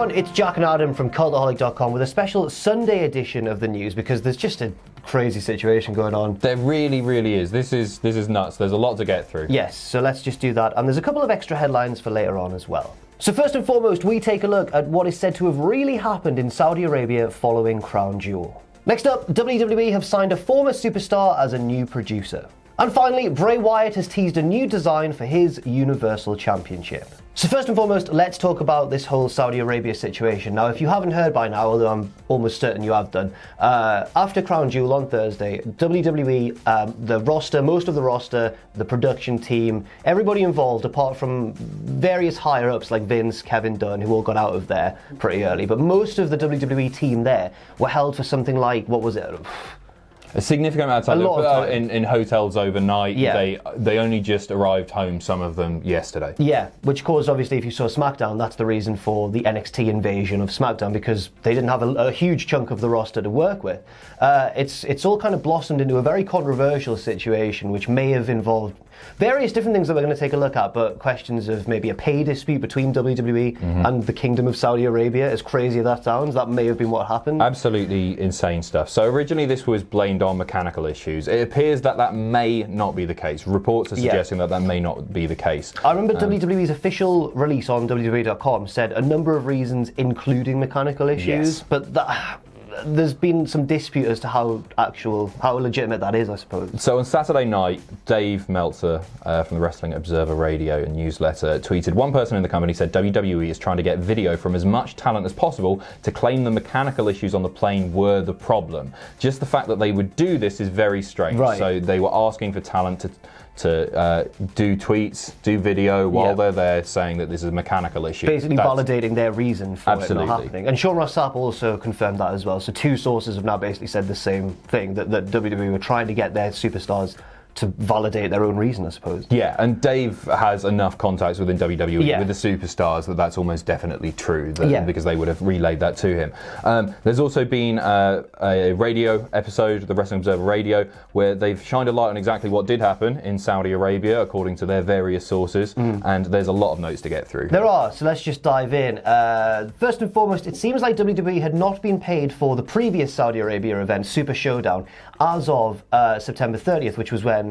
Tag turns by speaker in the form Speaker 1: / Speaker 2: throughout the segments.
Speaker 1: everyone, it's Jack and Adam from Cultaholic.com with a special Sunday edition of the news because there's just a crazy situation going on.
Speaker 2: There really, really is. This is nuts. There's a lot to get through.
Speaker 1: Yes, so let's just do that. And there's a couple of extra headlines for later on as well. So first and foremost, we take a look at what is said to have really happened in Saudi Arabia following Crown Jewel. Next up, WWE have signed a former superstar as a new producer. And finally, Bray Wyatt has teased a new design for his Universal Championship. So first and foremost, let's talk about this whole Saudi Arabia situation. Now, if you haven't heard by now, although I'm almost certain you have done, after Crown Jewel on Thursday, WWE, the roster, most of the roster, the production team, everybody involved, apart from various higher-ups like Vince, Kevin Dunn, who all got out of there pretty early, but most of the WWE team there were held for something like, what was it?
Speaker 2: A significant amount of time.
Speaker 1: A lot of time.
Speaker 2: In hotels overnight.
Speaker 1: Yeah.
Speaker 2: They only just arrived home, some of them, yesterday.
Speaker 1: Yeah, which caused, obviously, if you saw SmackDown, that's the reason for the NXT invasion of SmackDown, because they didn't have a huge chunk of the roster to work with. It's all kind of blossomed into a very controversial situation, which may have involved various different things that we're going to take a look at, but questions of maybe a pay dispute between WWE and the Kingdom of Saudi Arabia, as crazy as that sounds, that may have been what happened.
Speaker 2: Absolutely insane stuff. So originally this was blamed on mechanical issues. It appears that may not be the case. Reports are suggesting that may not be the case.
Speaker 1: I remember WWE's official release on WWE.com said a number of reasons, including mechanical issues, but there's been some dispute as to how legitimate that is, I suppose.
Speaker 2: So on Saturday night, Dave Meltzer from the Wrestling Observer Radio and newsletter tweeted, one person in the company said WWE is trying to get video from as much talent as possible to claim the mechanical issues on the plane were the problem. Just the fact that they would do this is very strange.
Speaker 1: Right.
Speaker 2: So they were asking for talent to do tweets, do video while they're there, saying that this is a mechanical issue.
Speaker 1: Basically validating their reason for it not
Speaker 2: Absolutely.
Speaker 1: happening. And Sean Ross Sapp also confirmed that as well. So two sources have now basically said the same thing, that WWE were trying to get their superstars to validate their own reason, I suppose.
Speaker 2: Yeah, and Dave has enough contacts within WWE with the superstars that's almost definitely true, because they would have relayed that to him. There's also been a radio episode, the Wrestling Observer Radio, where they've shined a light on exactly what did happen in Saudi Arabia, according to their various sources, and there's a lot of notes to get through.
Speaker 1: There are, so let's just dive in. First and foremost, it seems like WWE had not been paid for the previous Saudi Arabia event, Super Showdown, as of September 30th, which was when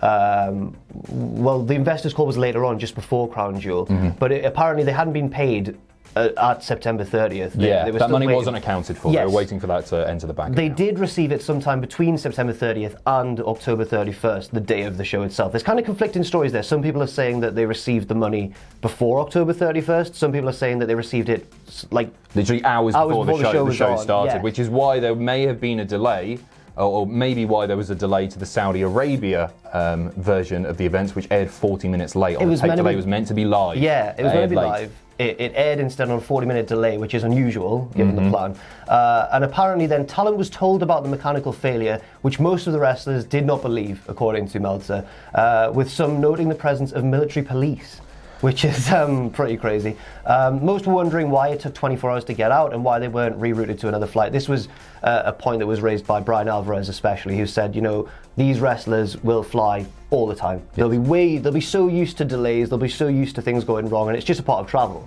Speaker 1: the investors' call was later on, just before Crown Jewel, but apparently they hadn't been paid at September 30th.
Speaker 2: That money wasn't accounted for. They were waiting for that to enter the bank
Speaker 1: They
Speaker 2: account.
Speaker 1: did receive it sometime between September 30th and October 31st, the day of the show itself. There's kind of conflicting stories there. Some people are saying that they received the money before October 31st. Some people are saying that they received it
Speaker 2: literally hours before the show started,
Speaker 1: yeah.
Speaker 2: which is why there may have been a delay, or maybe why there was a delay to the Saudi Arabia version of the events, which aired 40 minutes late. The tape delay was meant to be live.
Speaker 1: Yeah, it was meant to be live. It aired instead on a 40-minute delay, which is unusual, given the plan. And apparently then talent was told about the mechanical failure, which most of the wrestlers did not believe, according to Meltzer, with some noting the presence of military police, which is pretty crazy. Most were wondering why it took 24 hours to get out and why they weren't rerouted to another flight. This was a point that was raised by Brian Alvarez especially, who said, these wrestlers will fly all the time. They'll be so used to delays, they'll be so used to things going wrong, and it's just a part of travel.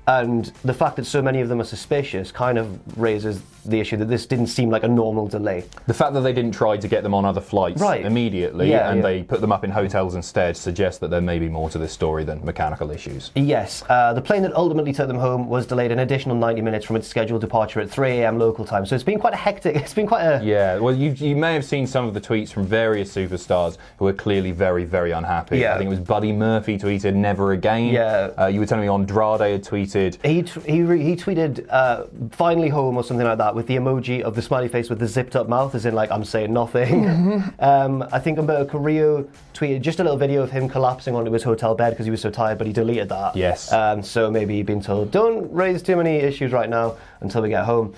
Speaker 1: And the fact that so many of them are suspicious kind of raises the issue that this didn't seem like a normal delay.
Speaker 2: The fact that they didn't try to get them on other flights immediately and they put them up in hotels instead suggests that there may be more to this story than mechanical issues.
Speaker 1: Yes, the plane that ultimately took them home was delayed an additional 90 minutes from its scheduled departure at 3 a.m. local time. So it's been quite a hectic,
Speaker 2: Yeah, well you may have seen some of the tweets from various superstars who are clearly very, very unhappy.
Speaker 1: Yeah.
Speaker 2: I think it was Buddy Murphy tweeted, "Never again."
Speaker 1: Yeah.
Speaker 2: You were telling me Andrade had tweeted.
Speaker 1: He tweeted, "Finally home" or something like that, with the emoji of the smiley face with the zipped up mouth, as in like, I'm saying nothing. I think Humberto Carrillo tweeted just a little video of him collapsing onto his hotel bed because he was so tired, but he deleted that.
Speaker 2: Yes.
Speaker 1: So maybe he'd been told, don't raise too many issues right now until we get home.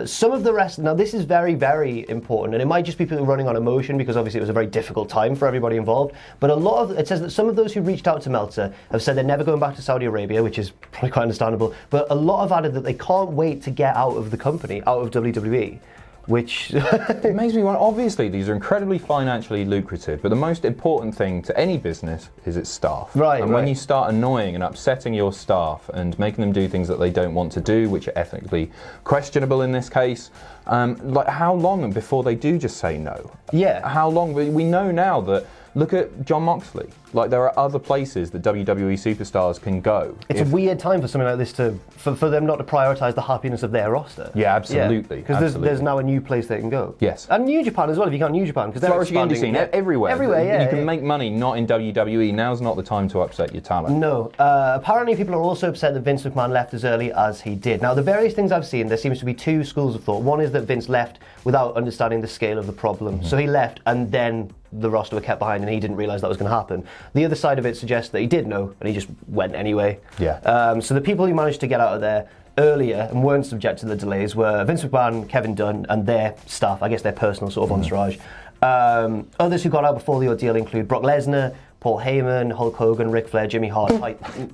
Speaker 1: Some of the rest, now this is very, very important, and it might just be people running on emotion because obviously it was a very difficult time for everybody involved, but it says that some of those who reached out to Meltzer have said they're never going back to Saudi Arabia, which is probably quite understandable, but a lot have added that they can't wait to get out of the company, out of WWE, which
Speaker 2: it makes me wonder. Obviously, these are incredibly financially lucrative, but the most important thing to any business is its staff.
Speaker 1: Right.
Speaker 2: And when you start annoying and upsetting your staff and making them do things that they don't want to do, which are ethically questionable in this case, like how long before they do just say no?
Speaker 1: Yeah.
Speaker 2: How long? We know now that. Look at John Moxley. Like, there are other places that WWE Superstars can go.
Speaker 1: It's a weird time for something like this for them not to prioritise the happiness of their roster.
Speaker 2: Yeah, absolutely.
Speaker 1: Because there's now a new place they can go.
Speaker 2: Yes.
Speaker 1: And New Japan as well, if you count New Japan. Because they're
Speaker 2: flourishing indie scene everywhere.
Speaker 1: Everywhere, yeah.
Speaker 2: You can make money not in WWE. Now's not the time to upset your talent.
Speaker 1: No. Apparently people are also upset that Vince McMahon left as early as he did. Now, the various things I've seen, there seems to be two schools of thought. One is that Vince left without understanding the scale of the problem. Mm-hmm. So he left and then the roster were kept behind and he didn't realise that was going to happen. The other side of it suggests that he did know and he just went anyway.
Speaker 2: Yeah.
Speaker 1: So the people who managed to get out of there earlier and weren't subject to the delays were Vince McMahon, Kevin Dunn and their staff, I guess their personal sort of entourage. Others who got out before the ordeal include Brock Lesnar, Paul Heyman, Hulk Hogan, Ric Flair, Jimmy Hart.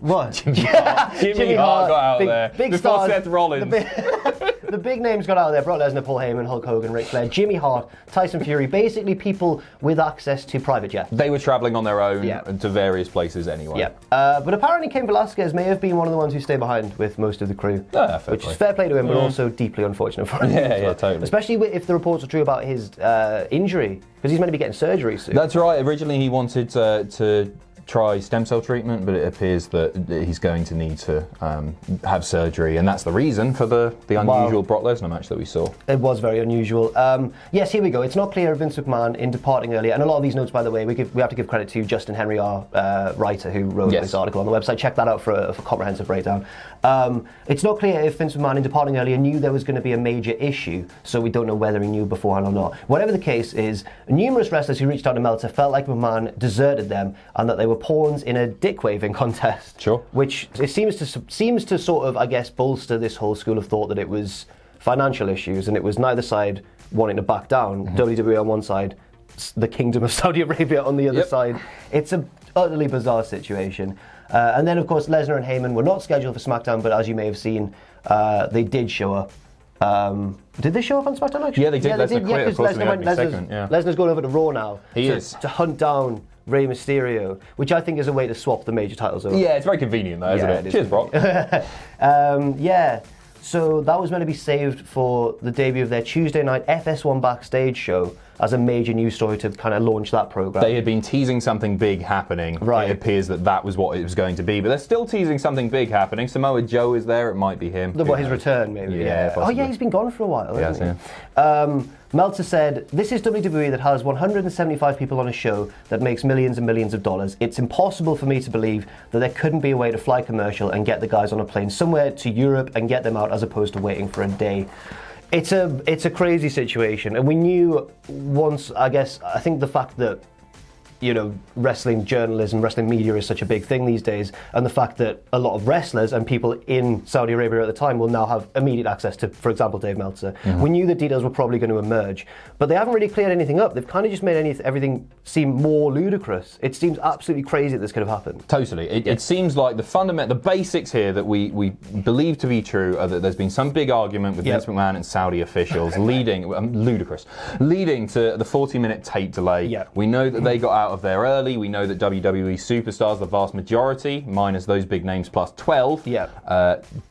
Speaker 1: What?
Speaker 2: Jimmy Hart got out there
Speaker 1: big
Speaker 2: before
Speaker 1: stars,
Speaker 2: Seth Rollins.
Speaker 1: The big names got out of there. Brock Lesnar, Paul Heyman, Hulk Hogan, Ric Flair, Jimmy Hart, Tyson Fury. Basically people with access to private jets.
Speaker 2: They were travelling on their own to various places anyway.
Speaker 1: Yeah. But apparently Cain Velasquez may have been one of the ones who stayed behind with most of the crew. Which is fair play to him, but also deeply unfortunate for him.
Speaker 2: Yeah, totally.
Speaker 1: Especially if the reports are true about his injury, because he's meant to be getting surgery soon.
Speaker 2: That's right. Originally he wanted to try stem cell treatment, but it appears that he's going to need to have surgery, and that's the reason for the unusual Brock Lesnar match that we saw.
Speaker 1: It was very unusual. Yes, here we go. It's not clear if Vince McMahon, in departing earlier, and a lot of these notes, by the way, we have to give credit to Justin Henry, our writer, who wrote this article on the website. Check that out for a comprehensive breakdown. It's not clear if Vince McMahon, in departing earlier, knew there was going to be a major issue, so we don't know whether he knew beforehand or not. Whatever the case is, numerous wrestlers who reached out to Meltzer felt like McMahon deserted them and that they were pawns in a dick-waving contest.
Speaker 2: Sure.
Speaker 1: Which it seems to sort of, I guess, bolster this whole school of thought that it was financial issues and it was neither side wanting to back down. WWE on one side, the Kingdom of Saudi Arabia on the other side. It's an utterly bizarre situation. And then, of course, Lesnar and Heyman were not scheduled for SmackDown, but as you may have seen, they did show up. Did they show up on SmackDown actually?
Speaker 2: Yeah, they did. Lesnar quit, of course, in the opening segment.
Speaker 1: Lesnar's going over to Raw now.
Speaker 2: He is.
Speaker 1: To hunt down Rey Mysterio, which I think is a way to swap the major titles over.
Speaker 2: Yeah, it's very convenient though, isn't it? Cheers, Brock.
Speaker 1: So that was meant to be saved for the debut of their Tuesday night FS1 backstage show as a major news story to kind of launch that program.
Speaker 2: They had been teasing something big happening. Right. It appears that was what it was going to be, but they're still teasing something big happening. Samoa Joe is there. It might be him.
Speaker 1: His return, maybe.
Speaker 2: Yeah.
Speaker 1: Oh yeah, he's been gone for a while, hasn't he? Meltzer said, "This is WWE that has 175 people on a show that makes millions and millions of dollars. It's impossible for me to believe that there couldn't be a way to fly commercial and get the guys on a plane somewhere to Europe and get them out as opposed to waiting for a day." It's a crazy situation, and we knew once, I think the fact that, you know, wrestling journalism, wrestling media is such a big thing these days, and the fact that a lot of wrestlers and people in Saudi Arabia at the time will now have immediate access to, for example, Dave Meltzer. We knew the details were probably going to emerge, but they haven't really cleared anything up. They've kind of just made everything seem more ludicrous. It seems absolutely crazy that this could have happened.
Speaker 2: Totally. It seems like the basics here that we believe to be true are that there's been some big argument with Vince McMahon and Saudi officials leading to the 40-minute tape delay. We know that they got out of there early. We know that WWE Superstars, the vast majority, minus those big names plus 12,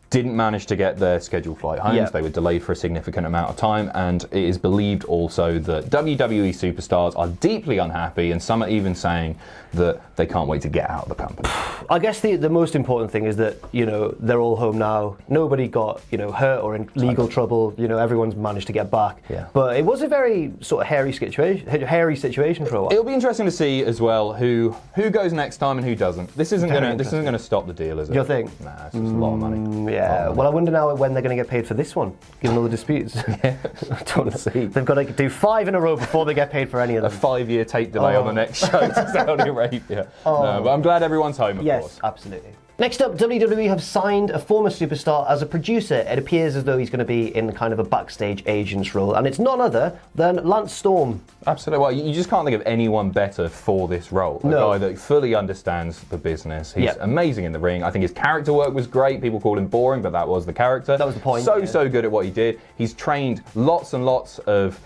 Speaker 2: didn't manage to get their scheduled flight homes. They were delayed for a significant amount of time, and it is believed also that WWE Superstars are deeply unhappy, and some are even saying that they can't wait to get out of the company.
Speaker 1: I guess the most important thing is that, you know, they're all home now. Nobody got, you know, hurt or in legal trouble. You know, everyone's managed to get back. But it was a very sort of hairy situation for a while.
Speaker 2: It'll be interesting to see as well who goes next time and who doesn't. This isn't going to stop the deal, is it?
Speaker 1: You think?
Speaker 2: Nah, it's just a lot of money.
Speaker 1: Yeah. Well, I wonder now when they're going to get paid for this one, given all the disputes.
Speaker 2: I don't see.
Speaker 1: They've got to do 5 in a row before they get paid for any of them.
Speaker 2: A 5-year tape delay on the next show to Saudi Arabia. No, but I'm glad everyone's home, of course.
Speaker 1: Yes, absolutely. Next up, WWE have signed a former superstar as a producer. It appears as though he's going to be in kind of a backstage agent's role, and it's none other than Lance Storm.
Speaker 2: Absolutely. Well, you just can't think of anyone better for this role. A guy that fully understands the business. He's amazing in the ring. I think his character work was great. People call him boring, but that was the character.
Speaker 1: That was the point.
Speaker 2: So good at what he did. He's trained lots and lots of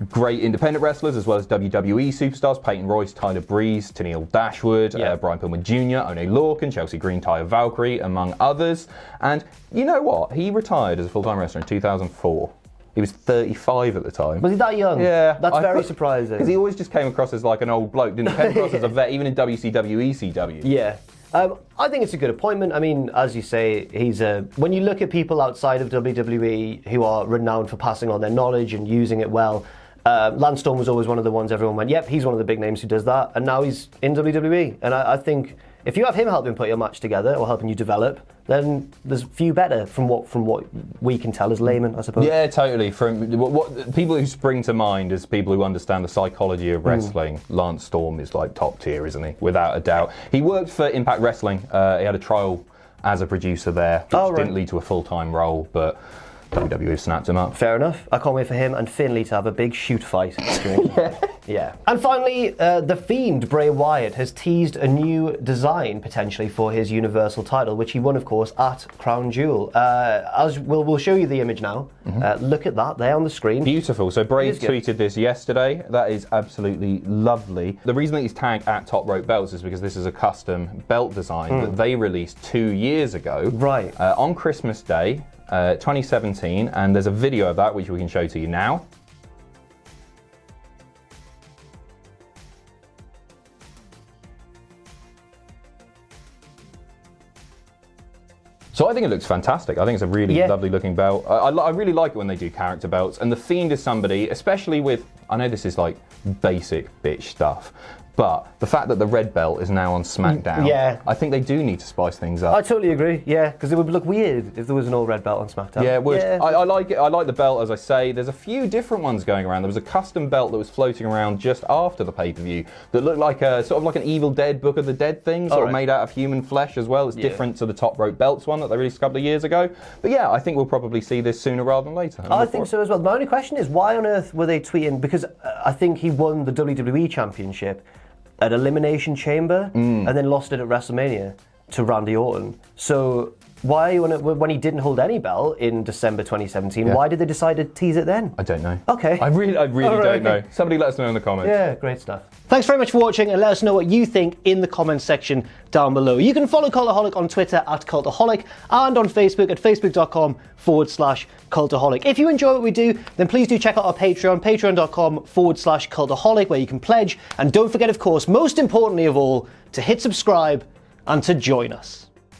Speaker 2: great independent wrestlers, as well as WWE superstars, Peyton Royce, Tyler Breeze, Tennille Dashwood, Brian Pillman Jr., Oney Lorcan, Chelsea Green, Taya Valkyrie, among others. And you know what? He retired as a full-time wrestler in 2004. He was 35 at the time.
Speaker 1: Was he that young?
Speaker 2: Yeah.
Speaker 1: That's very surprising.
Speaker 2: Because he always just came across as like an old bloke, didn't come across as a vet, even in WCW, ECW.
Speaker 1: Yeah. I think it's a good appointment. I mean, as you say, when you look at people outside of WWE who are renowned for passing on their knowledge and using it well, Lance Storm was always one of the ones everyone went, yep, he's one of the big names who does that, and now he's in WWE. And I think if you have him helping put your match together or helping you develop, then there's few better from what we can tell as laymen, I suppose.
Speaker 2: Yeah, totally. From what people who spring to mind as people who understand the psychology of wrestling, Lance Storm is like top tier, isn't he? Without a doubt. He worked for Impact Wrestling. He had a trial as a producer there, which didn't lead to a full-time role, but WWE snapped him up.
Speaker 1: Fair enough. I can't wait for him and Finlay to have a big shoot fight. Yeah. And finally, the Fiend Bray Wyatt has teased a new design potentially for his Universal title, which he won, of course, at Crown Jewel. As we'll show you the image now. Look at that there on the screen.
Speaker 2: Beautiful. So Bray tweeted this yesterday. That is absolutely lovely. The reason that he's tagged at Top Rope Belts is because this is a custom belt design that they released 2 years ago.
Speaker 1: Right.
Speaker 2: On Christmas Day. 2017, and there's a video of that which we can show to you now. So I think it looks fantastic. I think it's a really lovely looking belt. I really like it when they do character belts, and the Fiend is somebody, especially with, I know this is like basic bitch stuff, but the fact that the red belt is now on SmackDown, I think they do need to spice things up.
Speaker 1: I totally agree, because it would look weird if there was an all red belt on SmackDown.
Speaker 2: Yeah, it would. I like it. I like the belt, as I say. There's a few different ones going around. There was a custom belt that was floating around just after the pay-per-view that looked like a sort of like an Evil Dead Book of the Dead thing, sort of made out of human flesh as well. It's different to the Top Rope Belts one that they released a couple of years ago. But yeah, I think we'll probably see this sooner rather than later.
Speaker 1: I think so as well. My only question is, why on earth were they tweeting? Because I think he won the WWE Championship at Elimination Chamber and then lost it at WrestleMania to Randy Orton. So why, when he didn't hold any belt in December 2017, why did they decide to tease it then?
Speaker 2: I don't know.
Speaker 1: Okay.
Speaker 2: I really don't know. Somebody let us know in the comments.
Speaker 1: Yeah, great stuff. Thanks very much for watching, and let us know what you think in the comments section down below. You can follow Cultaholic on Twitter at Cultaholic and on Facebook at facebook.com/Cultaholic. If you enjoy what we do, then please do check out our Patreon, patreon.com/Cultaholic, where you can pledge. And don't forget, of course, most importantly of all, to hit subscribe and to join us.